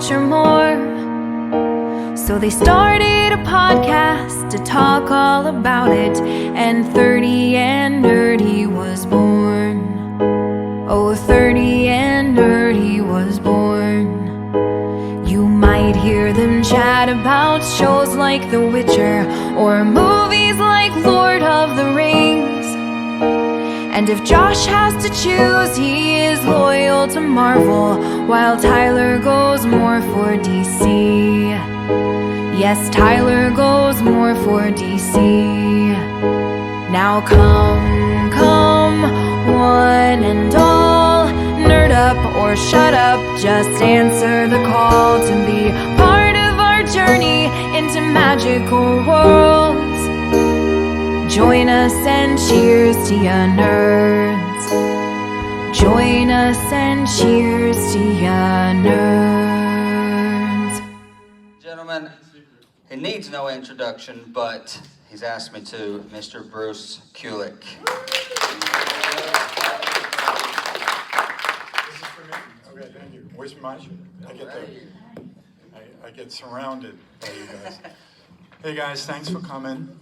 much or more. So they started a podcast to talk all about it, and 30 and Nerdy was born. Oh, 30 and Nerdy was born. You might hear them chat about shows like The Witcher or movies like Lord of the Rings. And if Josh has to choose, he is loyal to Marvel, while Tyler goes more for DC. Yes, Tyler goes more for DC. Now come, one and all, nerd up or shut up, just answer the call to be part of our journey into magical worlds. Join us and cheers to ya nerds. Join us and cheers to ya nerds. Gentlemen, he needs no introduction, but he's asked me to, Mr. Bruce Kulick. This is for me? Okay, thank you. Where's my shirt? I get surrounded by you guys. Hey guys, thanks for coming.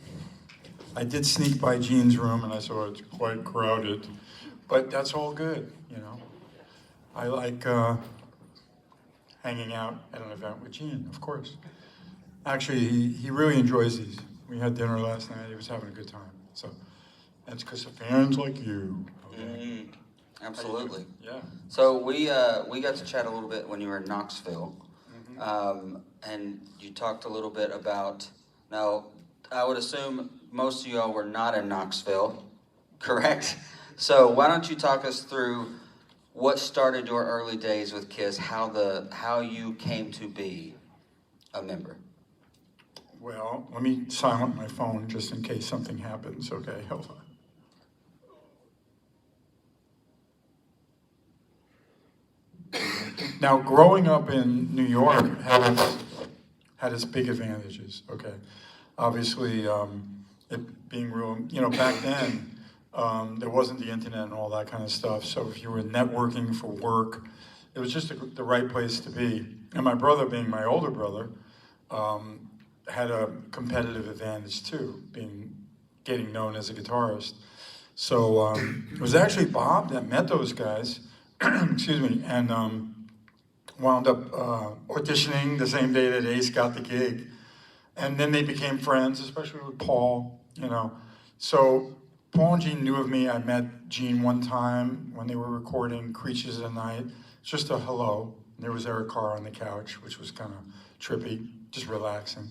I did sneak by Gene's room and I saw it's quite crowded, but that's all good, you know. I like hanging out at an event with Gene, of course. Actually, he really enjoys these. We had dinner last night, he was having a good time. So that's because of fans like you. Okay? Absolutely. Yeah. So we got to chat a little bit when you were in Knoxville, and you talked a little bit about, now I would assume most of y'all were not in Knoxville, correct? So why don't you talk us through what started your early days with KISS, how you came to be a member? Well, let me silence my phone just in case something happens, okay? Hold on. Now, growing up in New York had its big advantages, okay? Obviously, it being real, you know, back then, there wasn't the internet and all that kind of stuff, so if you were networking for work, it was just the right place to be. And my brother, being my older brother, had a competitive advantage too, getting known as a guitarist. So it was actually Bob that met those guys, excuse me, and wound up auditioning the same day that Ace got the gig. And then they became friends, especially with Paul, you know. So Paul and Gene knew of me. I met Gene one time when they were recording Creatures of the Night. Just a hello. And there was Eric Carr on the couch, which was kind of trippy, just relaxing.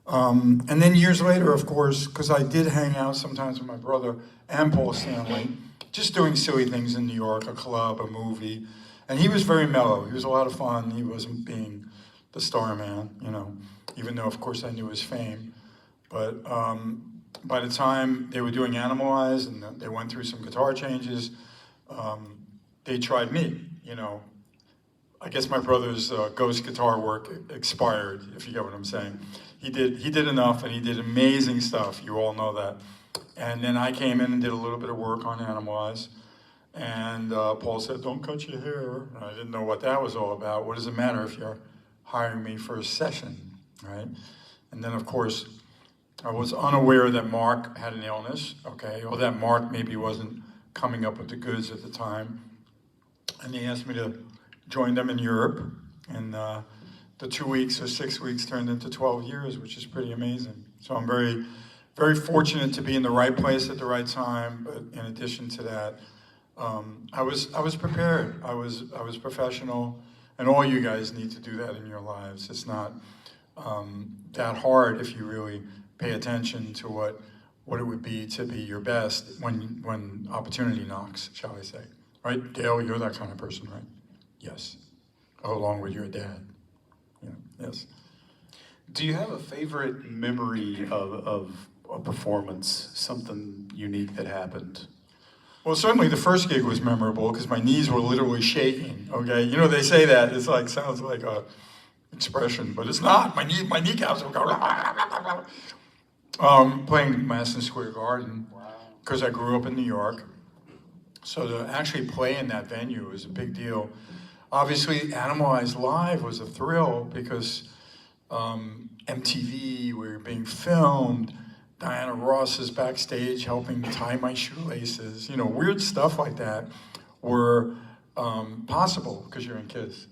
And then years later, of course, because I did hang out sometimes with my brother and Paul Stanley, just doing silly things in New York, a club, a movie. And he was very mellow. He was a lot of fun. He wasn't being the star man, you know, even though, of course, I knew his fame. But by the time they were doing Animalize and they went through some guitar changes, they tried me, you know. I guess my brother's ghost guitar work expired, if you get what I'm saying. He did enough, and he did amazing stuff. You all know that. And then I came in and did a little bit of work on Animalize. And Paul said, "Don't cut your hair." And I didn't know what that was all about. What does it matter if you're hiring me for a session, right? And then, of course, I was unaware that Mark had an illness, okay, or that Mark maybe wasn't coming up with the goods at the time. And they asked me to join them in Europe. And the 2 weeks or 6 weeks turned into 12 years, which is pretty amazing. So I'm very, very fortunate to be in the right place at the right time. But in addition to that, I was prepared. I was professional, and all you guys need to do that in your lives. It's not that hard if you really pay attention to what it would be to be your best when opportunity knocks, shall I say? Right, Dale, you're that kind of person, right? Yes, along with your dad. Yeah. Yes. Do you have a favorite memory of a performance, something unique that happened? Well, certainly the first gig was memorable because my knees were literally shaking, okay? You know, they say that, it's like, sounds like a expression, but it's not. My kneecaps were going, playing Madison Square Garden, because I grew up in New York. So to actually play in that venue was a big deal. obviously Animalized Live was a thrill because MTV, we were being filmed, Diana Ross is backstage helping tie my shoelaces, weird stuff like that were possible because you're in Kiss,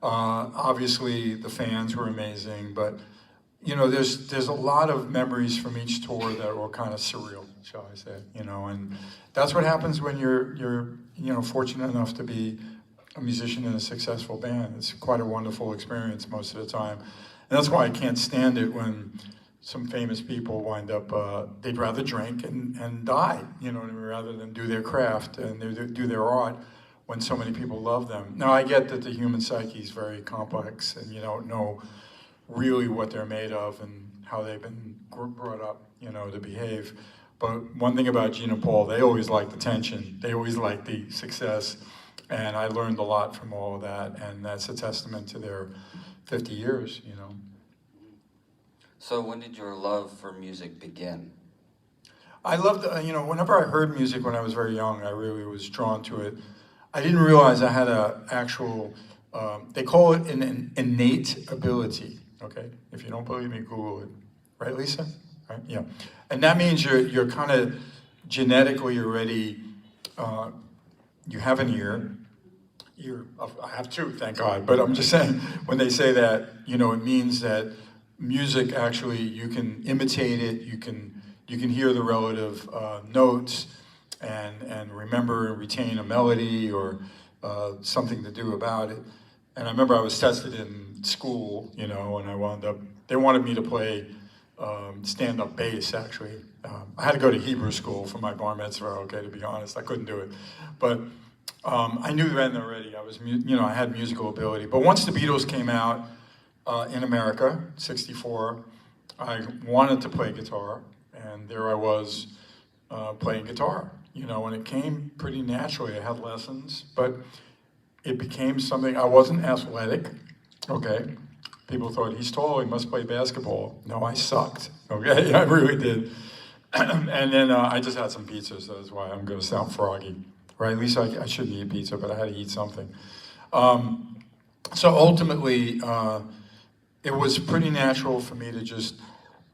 Obviously the fans were amazing, but there's a lot of memories from each tour that were kind of surreal, shall I say, and that's what happens when you're fortunate enough to be a musician in a successful band. It's quite a wonderful experience most of the time. And that's why I can't stand it when some famous people wind up, they'd rather drink and die, rather than do their craft and do their art when so many people love them. Now, I get that the human psyche is very complex and you don't know really what they're made of and how they've been brought up, to behave. But one thing about Gene and Paul, they always liked the tension. They always liked the success. And I learned a lot from all of that, and that's a testament to their 50 years, So when did your love for music begin? I loved, whenever I heard music when I was very young, I really was drawn to it. I didn't realize I had an actual, they call it an innate ability, okay? If you don't believe me, Google it. Right, Lisa? Right? Yeah. And that means you're kind of genetically already, you have an ear. I have two, thank God. But I'm just saying, when they say that, it means that music actually, you can imitate it, you can hear the relative notes and remember and retain a melody or something to do about it. And I remember I was tested in school, and they wanted me to play stand-up bass, actually. I had to go to Hebrew school for my bar mitzvah, okay, to be honest. I couldn't do it. But I knew then already. I had musical ability. But once the Beatles came out in America, '64, I wanted to play guitar, and there I was playing guitar. And it came pretty naturally. I had lessons, but it became something. I wasn't athletic, okay? People thought, he's tall, he must play basketball. No, I sucked, okay? I really did. And then I just had some pizza, so that's why I'm going to sound froggy. Right, at least I shouldn't eat pizza, but I had to eat something. So ultimately, it was pretty natural for me to just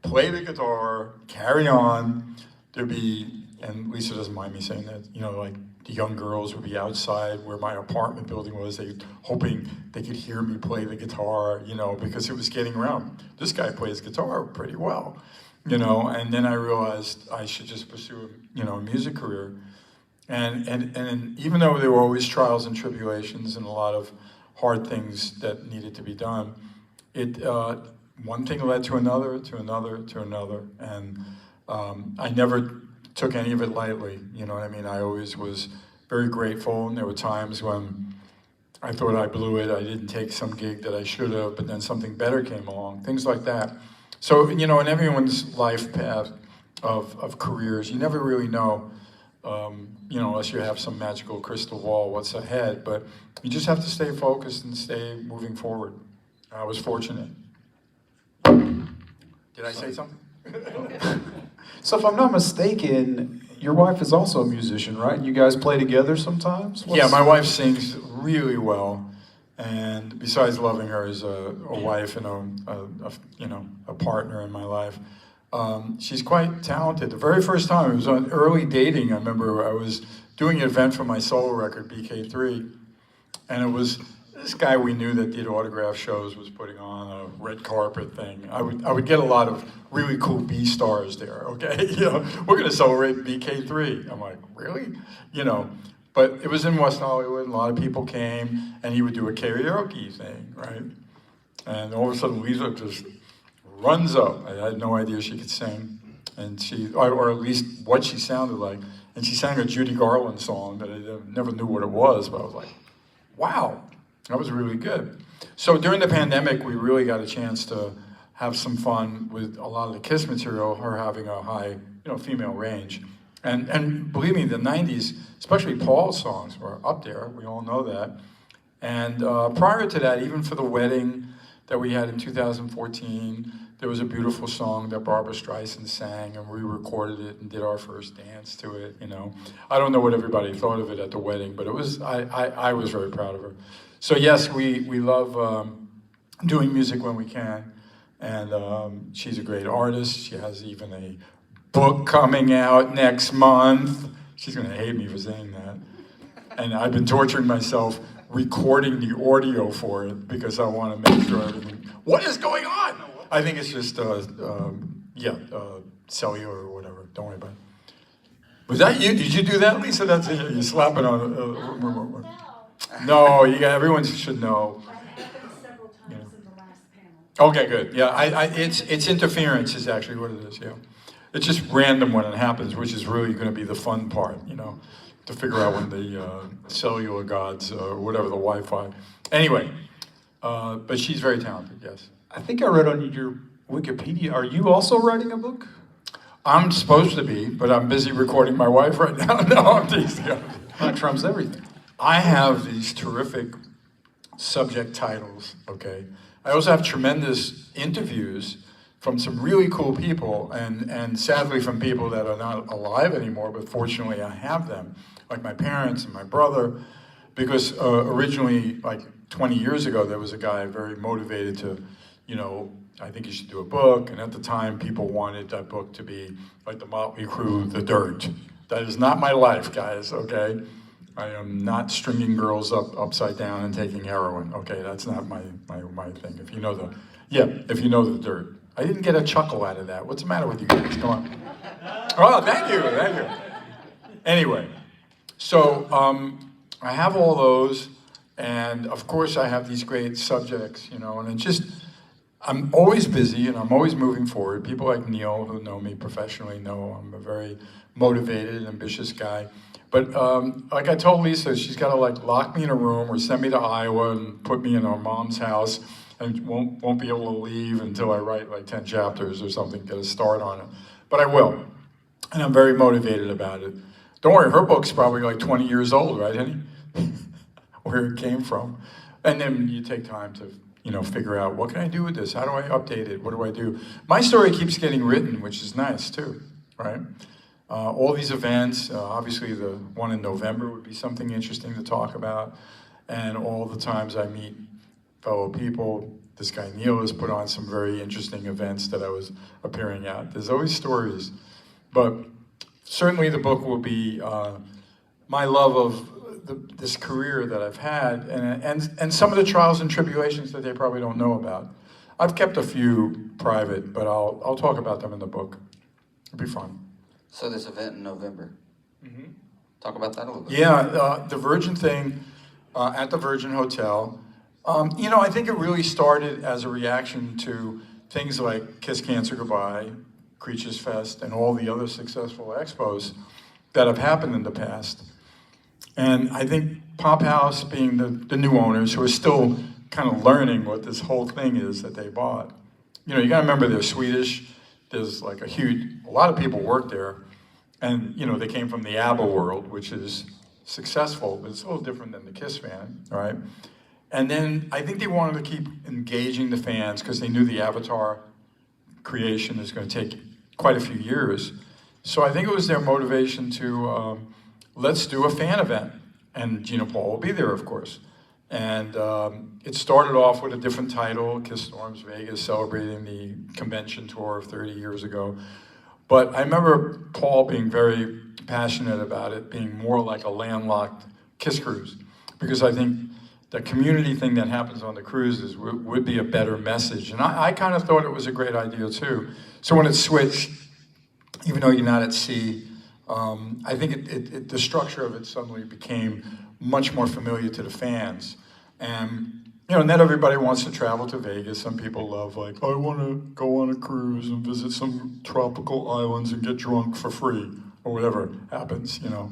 play the guitar, carry on. There'd be, and Lisa doesn't mind me saying that, like the young girls would be outside where my apartment building was, hoping they could hear me play the guitar, because it was getting around. This guy plays guitar pretty well, and then I realized I should just pursue, a music career. And even though there were always trials and tribulations and a lot of hard things that needed to be done, one thing led to another, to another, to another, and I never took any of it lightly. You know what I mean? I always was very grateful, and there were times when I thought I blew it. I didn't take some gig that I should have, but then something better came along. Things like that. So in everyone's life path of careers, you never really know. Unless you have some magical crystal ball, what's ahead. But you just have to stay focused and stay moving forward. I was fortunate. Did I say something? So if I'm not mistaken, your wife is also a musician, right? You guys play together sometimes? Yeah, my wife sings really well. And besides loving her as a wife and a partner in my life, she's quite talented. The very first time, it was on early dating. I remember I was doing an event for my solo record, BK3, and it was this guy we knew that did autograph shows was putting on a red carpet thing. I would get a lot of really cool B stars there. Okay, we're gonna celebrate BK3. I'm like, really? But it was in West Hollywood, and a lot of people came, and he would do a karaoke thing, right? And all of a sudden, Lisa just runs up. I had no idea she could sing, and or at least what she sounded like. And she sang a Judy Garland song that I never knew what it was, but I was like, wow, that was really good. So during the pandemic, we really got a chance to have some fun with a lot of the Kiss material, her having a high, female range. And believe me, the 90s, especially Paul's songs were up there, we all know that. And prior to that, even for the wedding, that we had in 2014. There was a beautiful song that Barbara Streisand sang, and we recorded it and did our first dance to it, you know. I don't know what everybody thought of it at the wedding, but it was, I was very proud of her. So yes, we love doing music when we can, and she's a great artist. She has even a book coming out next month. She's gonna hate me for saying that. And I've been torturing myself recording the audio for it because I want to make sure everything, what is going on? I think it's just, cellular or whatever. Don't worry about it. Was that you? Did you do that, Lisa? That's it. You're slapping on. No, everyone should know. That happened several times in the last panel. Okay, good. Yeah, it's interference is actually what it is. Yeah, it's just random when it happens, which is really going to be the fun part. You know, to figure out when the cellular gods or whatever the Wi-Fi. Anyway, but she's very talented. Yes. I think I read on your Wikipedia, are you also writing a book? I'm supposed to be, but I'm busy recording my wife right now. No, I'm teasing. That trumps everything. I have these terrific subject titles, okay? I also have tremendous interviews from some really cool people, and sadly from people that are not alive anymore, but fortunately I have them, like my parents and my brother, because originally, like 20 years ago, there was a guy very motivated to, you know, I think you should do a book, and at the time people wanted that book to be like the Motley Crue, The Dirt. That is not my life, guys, okay? I am not stringing girls up upside down and taking heroin, okay? That's not my thing. If you know the Dirt. I didn't get a chuckle out of that. What's the matter with you guys? Come on. Oh, thank you. Anyway, so I have all those, and of course I have these great subjects, you know, and it's just, I'm always busy and I'm always moving forward. People like Neil, who know me professionally, know I'm a very motivated, ambitious guy. But like I told Lisa, she's got to like lock me in a room or send me to Iowa and put me in our mom's house and won't be able to leave until I write like 10 chapters or something, get a start on it. But I will, and I'm very motivated about it. Don't worry, her book's probably like 20 years old, right, honey? Where it came from. And then you take time to, you know, figure out, what can I do with this? How do I update it? What do I do? My story keeps getting written, which is nice too, right? All these events, obviously the one in November would be something interesting to talk about. And all the times I meet fellow people, this guy Neil has put on some very interesting events that I was appearing at. There's always stories. But certainly the book will be my love of this career that I've had and some of the trials and tribulations that they probably don't know about. I've kept a few private, but I'll talk about them in the book. It'll be fun. So this event in November. Mm-hmm. Talk about that a little bit. Yeah, the Virgin thing at the Virgin Hotel. You know, I think it really started as a reaction to things like Kiss Cancer Goodbye, Creatures Fest, and all the other successful expos that have happened in the past. And I think Pop House, being the new owners who are still kind of learning what this whole thing is that they bought. You know, you gotta remember they're Swedish. There's like a lot of people work there. And, you know, they came from the ABBA world, which is successful, but it's a little different than the Kiss fan, right? And then I think they wanted to keep engaging the fans because they knew the Avatar creation is going to take quite a few years. So I think it was their motivation to let's do a fan event. And Gina Paul will be there, of course. And it started off with a different title, Kiss Storms Vegas, celebrating the convention tour of 30 years ago. But I remember Paul being very passionate about it being more like a landlocked Kiss cruise, because I think the community thing that happens on the cruises would be a better message. And I kind of thought it was a great idea too. So when it switched, even though you're not at sea, I think the structure of it suddenly became much more familiar to the fans. And you know, not everybody wants to travel to Vegas. Some people love, like, I want to go on a cruise and visit some tropical islands and get drunk for free, or whatever happens, you know.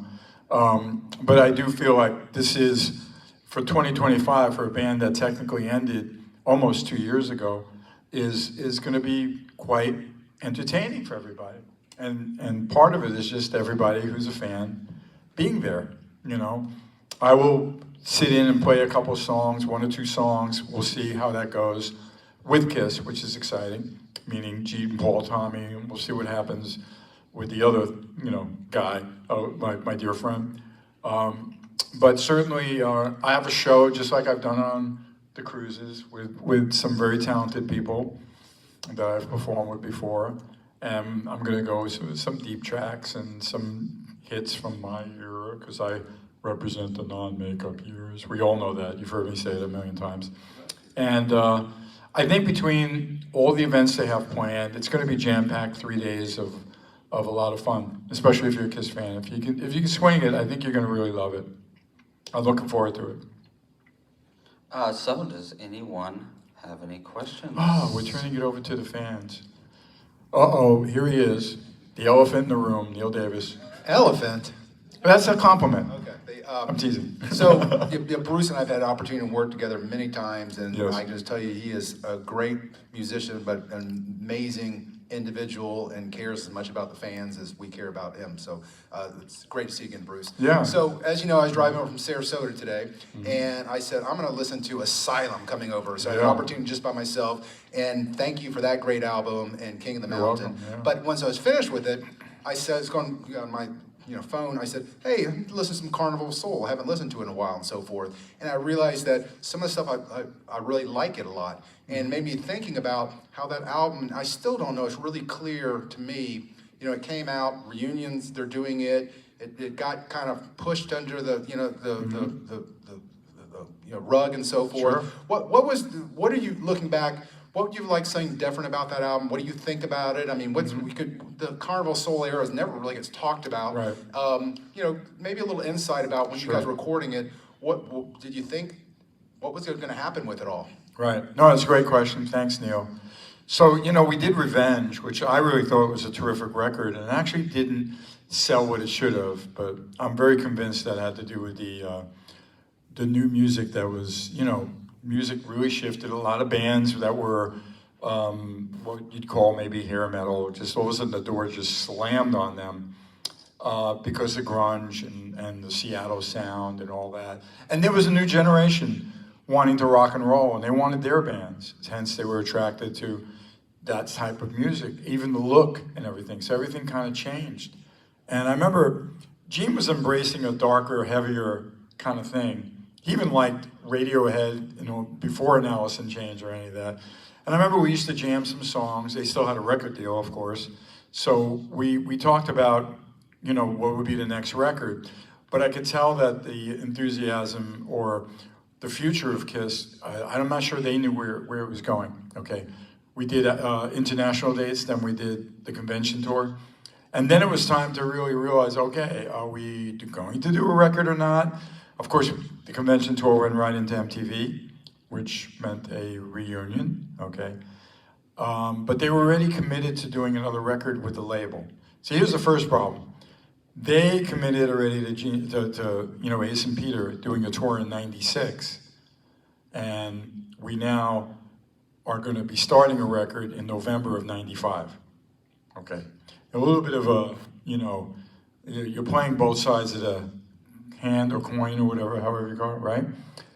But I do feel like this is, for 2025, for a band that technically ended almost 2 years ago, is going to be quite entertaining for everybody. And part of it is just everybody who's a fan being there, you know. I will sit in and play a couple songs, 1 or 2 songs. We'll see how that goes. with Kiss, which is exciting, meaning Gene, Paul, Tommy, and we'll see what happens with the other, guy, my dear friend. But certainly, I have a show just like I've done on the cruises with some very talented people that I've performed with before. And I'm going to go with some deep tracks and some hits from my era, because I represent the non-makeup years. We all know that. You've heard me say it a million times. And I think between all the events they have planned, it's going to be jam-packed 3 days of a lot of fun, especially if you're a Kiss fan. If you can swing it, I think you're going to really love it. I'm looking forward to it. So does anyone have any questions? Oh, we're turning it over to the fans. Uh-oh, here he is, the elephant in the room, Neil Davis. Elephant? That's a compliment. Okay. I'm teasing. So, Bruce and I've had the opportunity to work together many times, and Yes. I can just tell you he is a great musician, but an amazing individual, and cares as much about the fans as we care about him. So it's great to see you again, Bruce. Yeah. So, as you know, I was driving over from Sarasota today, and I said, I'm going to listen to Asylum coming over. So I had an Yeah. opportunity just by myself, and thank you for that great album and King of the You're Mountain. welcome, yeah. But once I was finished with it, I said, it's going on my phone, I said, hey, listen to some Carnival of Soul. I haven't listened to it in a while and so forth. And I realized that some of the stuff, I really like it a lot. And made me thinking about how that album, I still don't know, it's really clear to me, it came out, reunions, they're doing it. It got kind of pushed under the rug and so forth. Sure. What are you looking back, what would you like something different about that album? What do you think about it? I mean, the Carnival Soul era never really gets talked about. Right. Maybe a little insight about when Sure. you guys were recording it. What did you think? What was going to happen with it all? Right. No, it's a great question. Thanks, Neil. So, we did Revenge, which I really thought was a terrific record, and it actually didn't sell what it should have, but I'm very convinced that had to do with the new music that was, music really shifted. A lot of bands that were what you'd call maybe hair metal, just all of a sudden the door just slammed on them because of grunge and the Seattle sound and all that. And there was a new generation wanting to rock and roll, and they wanted their bands. Hence, they were attracted to that type of music, even the look and everything. So everything kind of changed. And I remember Gene was embracing a darker, heavier kind of thing. He even liked Radiohead, before Alice in Chains or any of that. And I remember we used to jam some songs. They still had a record deal, of course. So we talked about, what would be the next record. But I could tell that the enthusiasm or the future of Kiss, I'm not sure they knew where it was going, okay? We did international dates, then we did the convention tour. And then it was time to really realize, okay, are we going to do a record or not? Of course, the convention tour went right into MTV, which meant a reunion, okay? But they were already committed to doing another record with the label. So here's the first problem. They committed already to Ace and Peter doing a tour in '96. And we now are going to be starting a record in November of '95, okay? A little bit of a, you're playing both sides of the hand or coin or whatever, however you call it, right?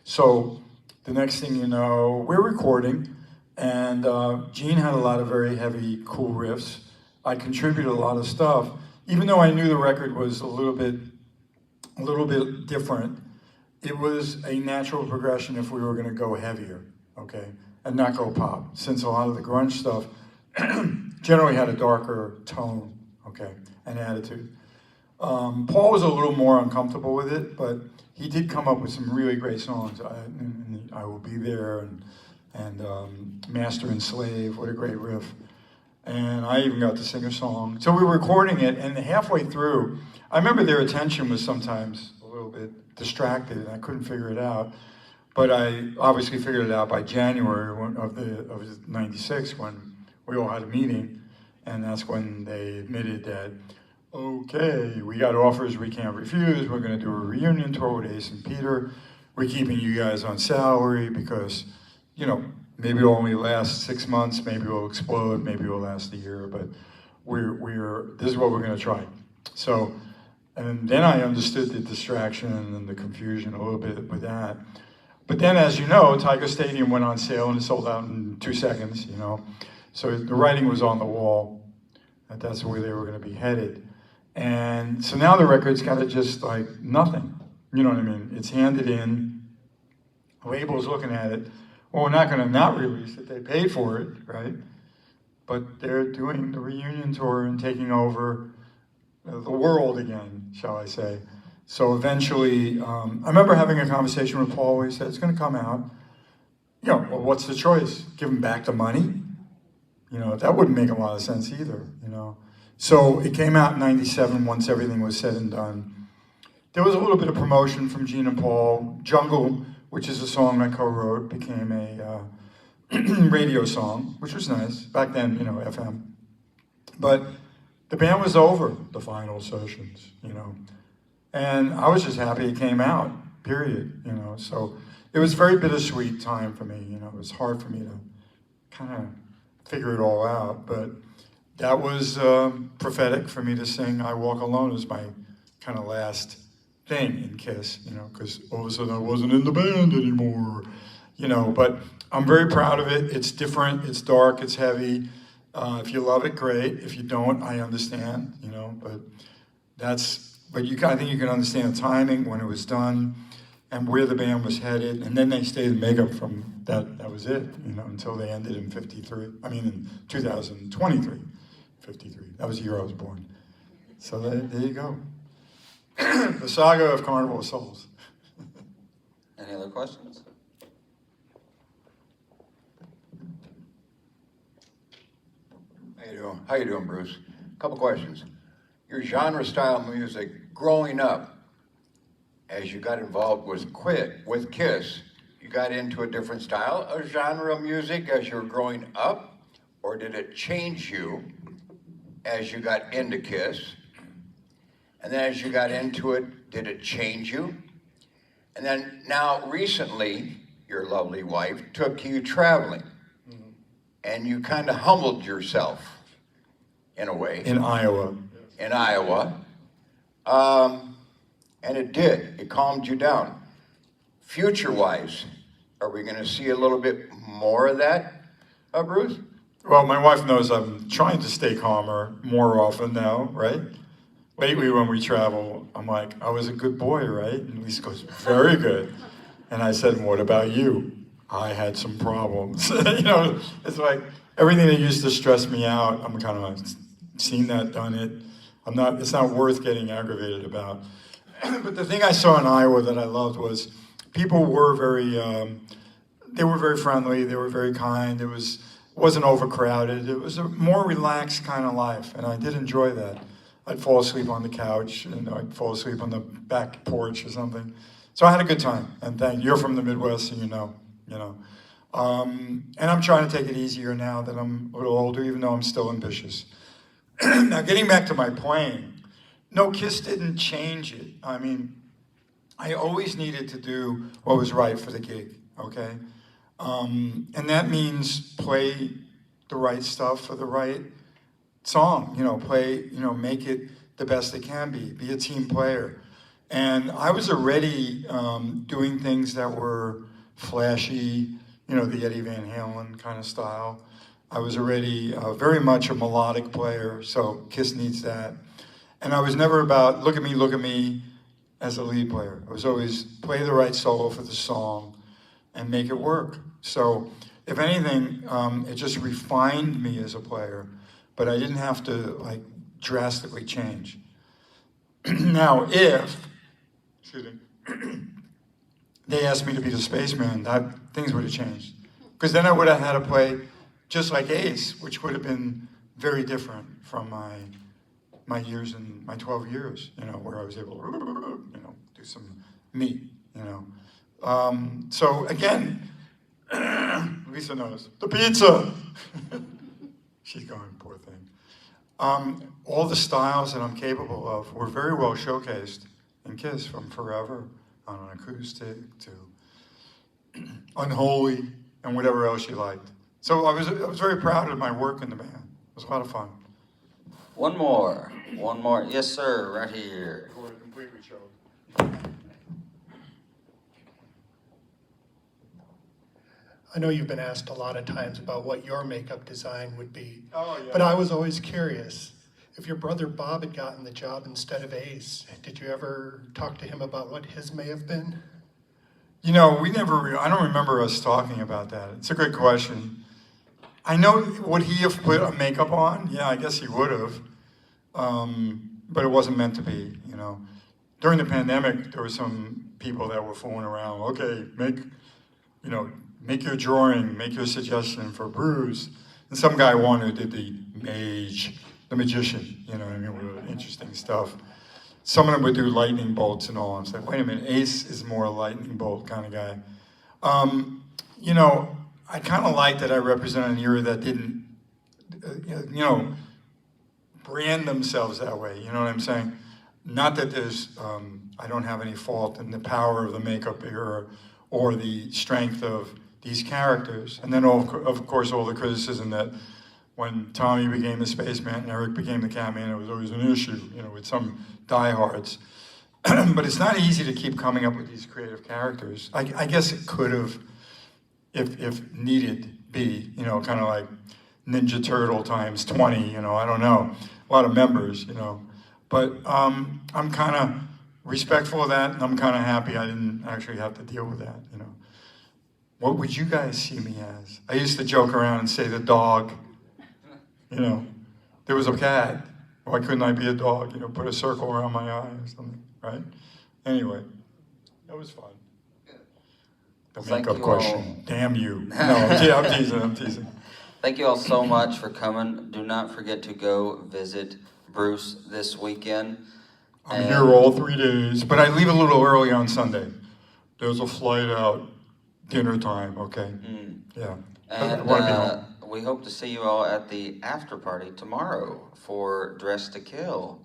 So the next thing you know, we're recording, and Gene had a lot of very heavy, cool riffs. I contributed a lot of stuff, even though I knew the record was a little bit different. It was a natural progression if we were going to go heavier, okay, and not go pop, since a lot of the grunge stuff generally had a darker tone, okay, and attitude. Paul was a little more uncomfortable with it, but he did come up with some really great songs. I Will Be There and Master and Slave, what a great riff. And I even got to sing a song. So we were recording it, and halfway through, I remember their attention was sometimes a little bit distracted, and I couldn't figure it out. But I obviously figured it out by January of '96 when we all had a meeting, and that's when they admitted that, okay, we got offers we can't refuse. We're going to do a reunion tour with Ace and Peter. We're keeping you guys on salary because, maybe it'll only last 6 months, maybe it'll explode, maybe it'll last a year, but this is what we're going to try. So, and then I understood the distraction and the confusion a little bit with that. But then, as you know, Tiger Stadium went on sale and it sold out in 2 seconds, you know. So the writing was on the wall that that's where they were going to be headed. And so now the record's got to just like nothing. You know what I mean? It's handed in, label's looking at it. Well, we're not going to not release it. They paid for it, right? But they're doing the reunion tour and taking over the world again, shall I say. So eventually, I remember having a conversation with Paul where he said, it's going to come out. You know, well, what's the choice? Give him back the money? You know, that wouldn't make a lot of sense either, you know. So it came out in '97 once everything was said and done. There was a little bit of promotion from Gene and Paul. Jungle, which is a song I co-wrote, became a radio song, which was nice. Back then, you know, FM. But the band was over the final sessions, you know. And I was just happy it came out, period, you know. So it was a very bittersweet time for me, you know. It was hard for me to kind of figure it all out, but that was prophetic for me to sing I Walk Alone as my kind of last thing in Kiss, you know, because all of a sudden I wasn't in the band anymore, you know, but I'm very proud of it. It's different, it's dark, it's heavy. If you love it, great. If you don't, I understand, you know, but I think you can understand the timing when it was done and where the band was headed, and then they stayed in makeup from that was it, you know, until they ended in 2023, 53. That was the year I was born. So there you go. The saga of Carnival of Souls. Any other questions? How you doing, Bruce? Couple questions. Your genre style music growing up, as you got involved with Kiss, you got into a different style of genre of music as you were growing up, or did it change you as you got into Kiss? And then as you got into it, did it change you? And then now recently, your lovely wife took you traveling, and you kind of humbled yourself in a way. In Iowa. In Iowa. And it did. It calmed you down. Future-wise, are we going to see a little bit more of that, Bruce? Well, my wife knows I'm trying to stay calmer more often now, right? Lately when we travel, I'm like, I was a good boy, right? And Lisa goes, very good. And I said, what about you? I had some problems. You know, it's like everything that used to stress me out, I'm kind of like, seen that, done it. It's not worth getting aggravated about. But the thing I saw in Iowa that I loved was people were they were very friendly, they were very kind, it wasn't overcrowded, it was a more relaxed kind of life, and I did enjoy that. I'd fall asleep on the couch, and I'd fall asleep on the back porch or something. So I had a good time, and you're from the Midwest, and you know. And I'm trying to take it easier now that I'm a little older, even though I'm still ambitious. Now, getting back to my playing, no, Kiss didn't change it. I mean, I always needed to do what was right for the gig, okay? And that means play the right stuff for the right song, you know, make it the best it can be a team player. And I was already doing things that were flashy, you know, the Eddie Van Halen kind of style. I was already very much a melodic player, so Kiss needs that. And I was never about, look at me as a lead player. I was always play the right solo for the song and make it work. So if anything, it just refined me as a player, but I didn't have to like drastically change. Now, if they asked me to be the spaceman, things would have changed. Because then I would have had to play just like Ace, which would have been very different from my years in my 12 years, you know, where I was able to, you know, do some meat, you know. So again, Lisa knows, the pizza. She's going, poor thing. All the styles that I'm capable of were very well showcased in Kiss, from Forever on an acoustic to Unholy and whatever else you liked. So I was very proud of my work in the band. It was a lot of fun. One more. Yes, sir, right here. I know you've been asked a lot of times about what your makeup design would be. Oh, yeah. But I was always curious, if your brother Bob had gotten the job instead of Ace, did you ever talk to him about what his may have been? You know, I don't remember us talking about that. It's a good question. I know, would he have put a makeup on? Yeah, I guess he would have. But it wasn't meant to be, you know. During the pandemic, there were some people that were fooling around. Okay, make your drawing, make your suggestion for Bruce. And some guy who did the mage, the magician, you know what I mean, with interesting stuff. Some of them would do lightning bolts and all. I'm like, wait a minute, Ace is more a lightning bolt kind of guy. You know, I kind of like that I represent an era that didn't, brand themselves that way, you know what I'm saying? Not that there's, I don't have any fault in the power of the makeup era or the strength of these characters. And then, of course, all the criticism that when Tommy became the spaceman and Eric became the Catman, it was always an issue, you know, with some diehards. But it's not easy to keep coming up with these creative characters. I guess it could have, if needed be, you know, kind of like Ninja Turtle times 20, you know, I don't know. A lot of members, you know. But I'm kind of respectful of that, and I'm kind of happy I didn't actually have to deal with that, you know. What would you guys see me as? I used to joke around and say the dog, you know. There was a cat. Why couldn't I be a dog? You know, put a circle around my eye or something, right? Anyway, that was fun. The Thank makeup you question. all. Damn you. No, I'm teasing. Thank you all so much for coming. Do not forget to go visit Bruce this weekend. I'm here all 3 days, but I leave a little early on Sunday. There's a flight out dinner time, okay? Yeah. I wanna be home. And we hope to see you all at the after party tomorrow for Dress to Kill,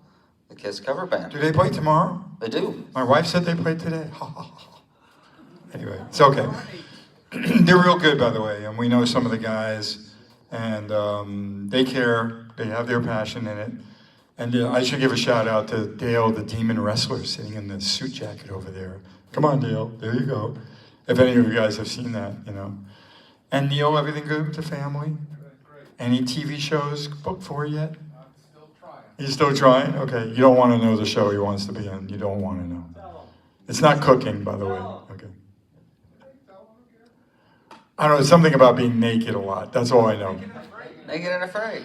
the Kiss cover band. Do they play tomorrow? They do. My wife said they played today. Anyway, it's okay. They're real good, by the way, and we know some of the guys, and they care. They have their passion in it. And I should give a shout out to Dale, the demon wrestler, sitting in the suit jacket over there. Come on, Dale. There you go. If any of you guys have seen that, you know. And Neil, everything good with the family? Any TV shows booked for yet? I'm still trying. He's still trying? Okay. You don't want to know the show he wants to be in. You don't want to know. It's not cooking, by the way. Okay. I don't know, something about being naked a lot. That's all I know. Naked and Afraid.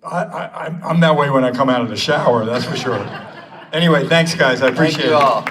I'm that way when I come out of the shower, that's for sure. Anyway, thanks guys, I appreciate Thank you it. all.